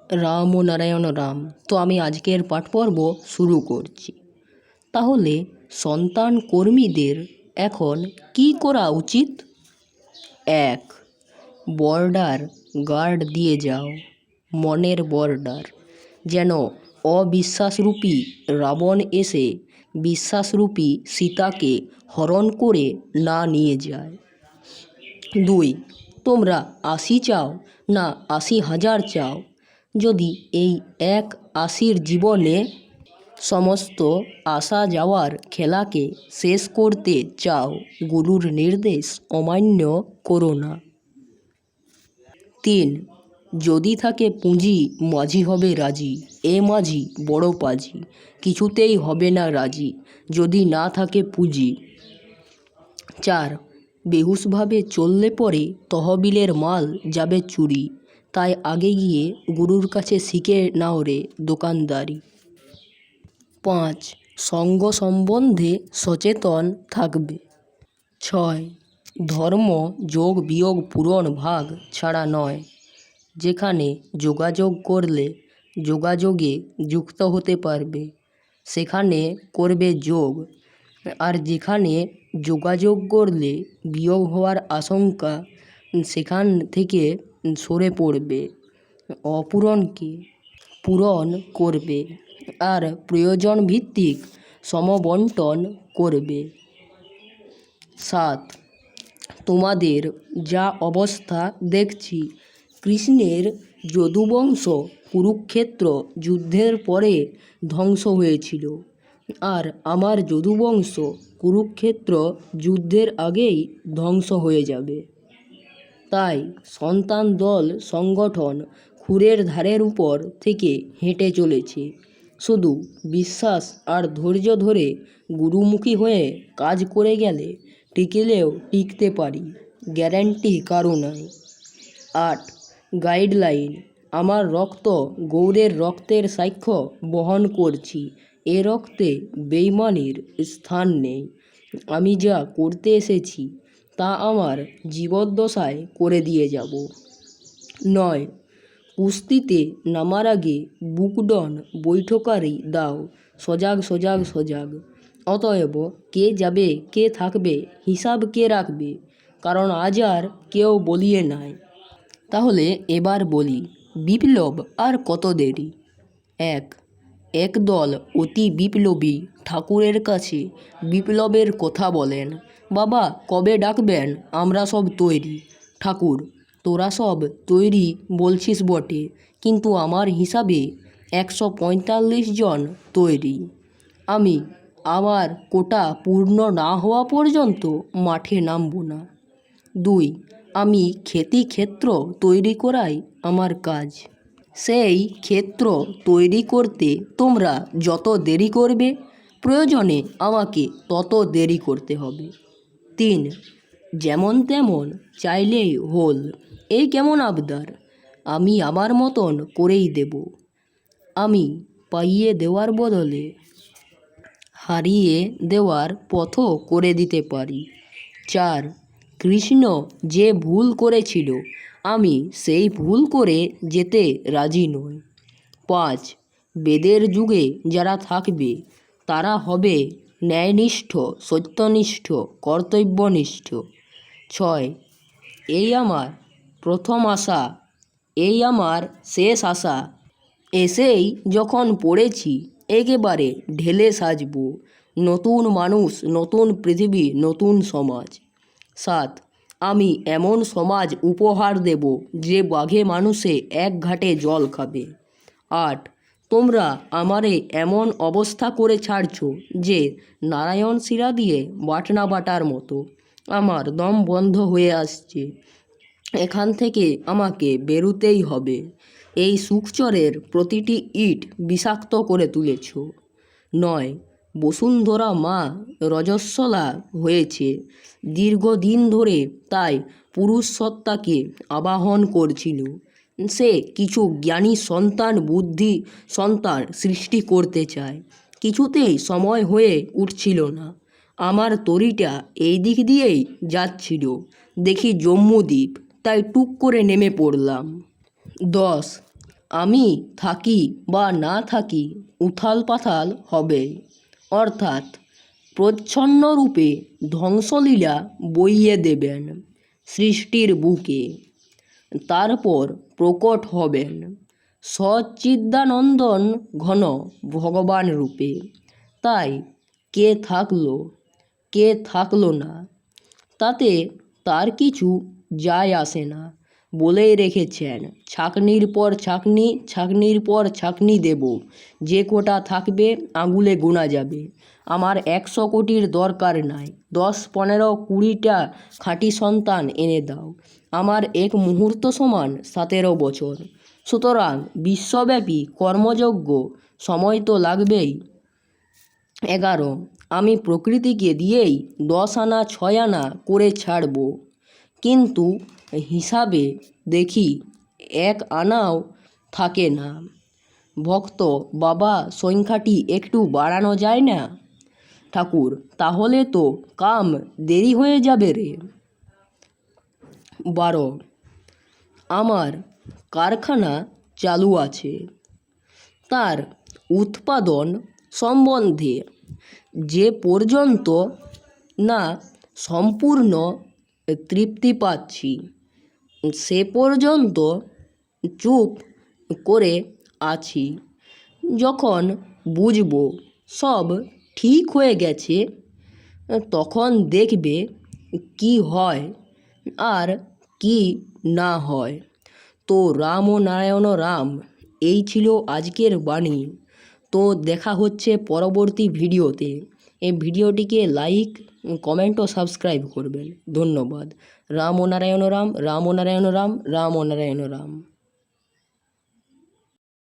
রাম ও নারায়ণ রাম। তো আমি আজকের পাঠ পর্ব শুরু করছি। তাহলে সন্তান কর্মীদের এখন কি করা উচিত? 1. বর্ডার গার্ড দিয়ে যাও, মনের বর্ডার, যেন অবিশ্বাসরূপী রাবণ এসে বিশ্বাসরূপী সীতাকে হরণ করে না নিয়ে যায়। 2. তোমরা 80 চাও না 80,000 চাও? যদি এই এক 80-র জীবনে সমস্ত আসা যাওয়ার খেলাকে শেষ করতে চাও, গুরুর নির্দেশ অমান্য করো না। 3. যদি থাকে পুঁজি, মাঝি হবে রাজি। এ মাঝি বড় পাজি, কিছুতেই হবে না রাজি যদি না থাকে পুঁজি। 4. বেহুশভাবে চললে পরে তহবিলের মাল যাবে চুরি, তাই আগে গিয়ে গুরুর কাছে শিখে নাও রে দোকানদারি। 5. সঙ্গ সম্বন্ধে সচেতন থাকবে। 6. ধর্ম যোগ বিয়োগ পূরণ ভাগ ছাড়া নয়। যেখানে যোগাযোগ করলে যোগাযোগে যুক্ত হতে পারবে, সেখানে করবে যোগ, আর যেখানে যোগাযোগ করলে বিয়োগ হওয়ার আশঙ্কা, সেখান থেকে সরে পড়বে। অপূরণকে পূরণ করবে আর প্রয়োজন ভিত্তিক সমবন্টন করবে। 7. তোমাদের যা অবস্থা দেখছি, কৃষ্ণের যদুবংশ কুরুক্ষেত্র যুদ্ধের পরে ধ্বংস হয়েছিল, আর আমার যদুবংশ কুরুক্ষেত্র যুদ্ধের আগেই ধ্বংস হয়ে যাবে। তাই সন্তান দল সংগঠন খুরের ধারের উপর থেকে হেঁটে চলেছে। শুধু বিশ্বাস আর ধৈর্য ধরে গুরুমুখী হয়ে কাজ করে গেলে টিকলেও টিকতে পারি, গ্যারান্টি কারো নাই। 8. গাইডলাইন। আমার রক্ত গৌরের রক্তের সাক্ষ্য বহন করছি। এ রক্তে বেইমানির স্থান নেই। আমি যা করতে এসেছি তা আমার জীবদ্দশায় করে দিয়ে যাব। 9. কুস্তিতে নামার আগে বুকডন বৈঠকারি দাও, সজাগ সজাগ সজাগ। অতএব কে যাবে কে থাকবে হিসাব কে রাখবে, কারণ আজ আর কেউ বলিয়ে নাই। তাহলে এবার বলি, বিপ্লব আর কত দেরি? 1. একদল অতি বিপ্লবী ঠাকুরের কাছে বিপ্লবের কথা বলেন। বাবা কবে ডাকবেন? আমরা সব তৈরি। ঠাকুর, তোরা সব তৈরি বলছিস বটে, কিন্তু আমার হিসাবে 145 জন তৈরি। আমি আমার কোটা পূর্ণ না হওয়া পর্যন্ত মাঠে নামব না। 2. আমি ক্ষেত্র তৈরি করাই আমার কাজ। সেই ক্ষেত্র তৈরি করতে তোমরা যত দেরি করবে, প্রয়োজনে আমাকে তত দেরি করতে হবে। 3. যেমন তেমন চাইলেই হোল, এই কেমন আবদার? আমি আমার মতন করেই দেব। আমি পাইয়ে দেওয়ার বদলে হারিয়ে দেওয়ার পথও করে দিতে পারি। 4. কৃষ্ণ যে ভুল করেছিল, আমি সেই ভুল করে যেতে রাজি নই। 5. বেদের যুগে যারা থাকবে তারা হবে ন্যায়নিষ্ঠ, সত্যনিষ্ঠ, কর্তব্যনিষ্ঠ। 6. এই আমার প্রথম আশা, এই আমার শেষ আশা। এসেই যখন পড়েছি একেবারে ঢেলে সাজব, নতুন মানুষ, নতুন পৃথিবী, নতুন সমাজ। 7. আমি এমন সমাজ উপহার দেব যে বাঘে মানুষে এক ঘাটে জল খাবে। 8. তোমরা আমারে এমন অবস্থা করে ছাড়ছ যে নারায়ণ শিরা দিয়ে বাটনা বাটার মতো আমার দম বন্ধ হয়ে আসছে। এখান থেকে আমাকে বেরুতেই হবে। এই সুখচরের প্রতিটি ইট বিষাক্ত করে তুলেছ। 9. বসুন্ধরা মা রজস্বলা হয়েছে দীর্ঘদিন ধরে, তাই পুরুষ সত্তাকে আবাহন করছিল। সে কিছু জ্ঞানী সন্তান, বুদ্ধি সন্তান সৃষ্টি করতে চায়, কিছুতেই সময় হয়ে উঠছিল না। আমার তরিটা এই দিক দিয়েই যাচ্ছিল, দেখি জম্মুদ্বীপ, তাই টুক করে নেমে পড়লাম। 10. আমি থাকি বা না থাকি উথাল পাথাল হবে, অর্থাৎ প্রচ্ছন্নরূপে ধ্বংসলীলা বইয়ে দেবেন সৃষ্টির বুকে। তারপর প্রকট হবেন সচ্চিদানন্দন ঘন ভগবান রূপে। তাই কে থাকলো কে থাকলো না তাতে তার কিছু যায় আসে না, বলেই রেখেছেন ছাঁকনির পর ছাঁকনি, ছাঁকনির পর ছাঁকনি দেব, যে কটা থাকবে আঙুলে গোনা যাবে। আমার 100 কোটির দরকার নাই, 10, 15, 20টা খাঁটি সন্তান এনে দাও। আমার এক মুহূর্ত সমান 17 বছর। সুতরাং বিশ্বব্যাপী কর্মযজ্ঞ সময় তো লাগবেই 11। আমি প্রকৃতিকে দিয়েই 10 আনা 6 আনা করে ছাড়ব, কিন্তু হিসাবে দেখি 1 আনাও থাকে না। ভক্ত বাবা, সংখ্যাটি একটু বাড়ানো যায় না? ঠাকুর, তাহলে তো কাম দেরি হয়ে যাবে রে। 12। আমার কারখানা চালু আছে, তার উৎপাদন সম্বন্ধে যে পর্যন্ত না সম্পূর্ণ তৃপ্তি পাচ্ছি সে পর্যন্ত চুপ করে আছি। যখন বুঝব সব ঠিক হয়ে গেছে তখন দেখবে কি হয় আর কি না হয়। তো রাম ও নারায়ণ রাম, এই ছিল আজকের বাণী। তো দেখা হচ্ছে পরবর্তী ভিডিওতে। এই ভিডিওটিকে লাইক, কমেন্ট ও সাবস্ক্রাইব করবেন। ধন্যবাদ। রাম ও নারায়ণ রাম, রাম ও নারায়ণ রাম, রাম ও নারায়ণ রাম।